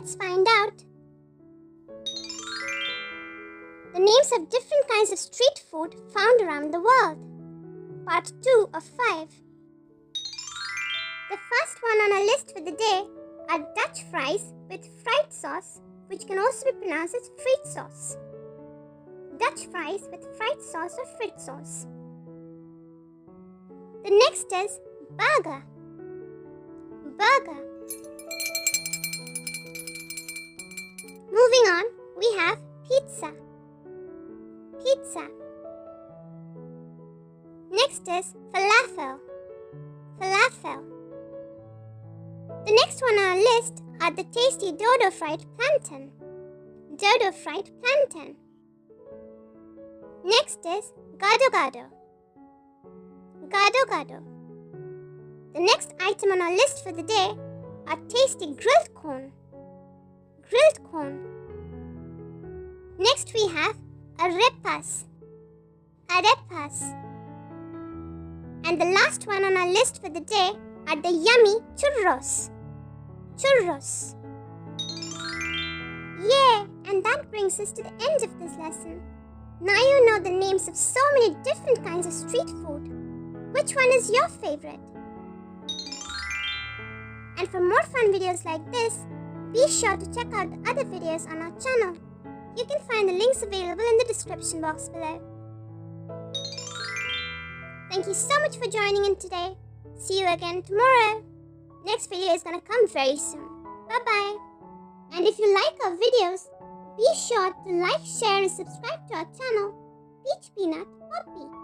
Let's find out. The names of different kinds of street food found around the world. Part 2 of 5. The first one on our list for the day are Dutch fries with fried sauce, which can also be pronounced as fried sauce. Dutch fries with fried sauce or fried sauce. The next is burger. Burger. Moving on, we have pizza. Pizza. Next is falafel. Falafel. The next one on our list are the tasty dodo fried plantain. Dodo fried plantain. Next is gado gado. Gado gado. The next item on our list for the day are tasty grilled corn. Grilled corn. Next we have arepas. Arepas. And the last one on our list for the day are the yummy churros. Churros. Yay! And that brings us to the end of this lesson. Now you know the names of so many different kinds of street food. Which one is your favorite? And for more fun videos like this, be sure to check out the other videos on our channel. You can find the links available in the description box below. Thank you so much for joining in today. See you again tomorrow. Next video is gonna come very soon. Bye-bye. And if you like our videos, be sure to like, share and subscribe to our channel, Peach Peanut Poppy.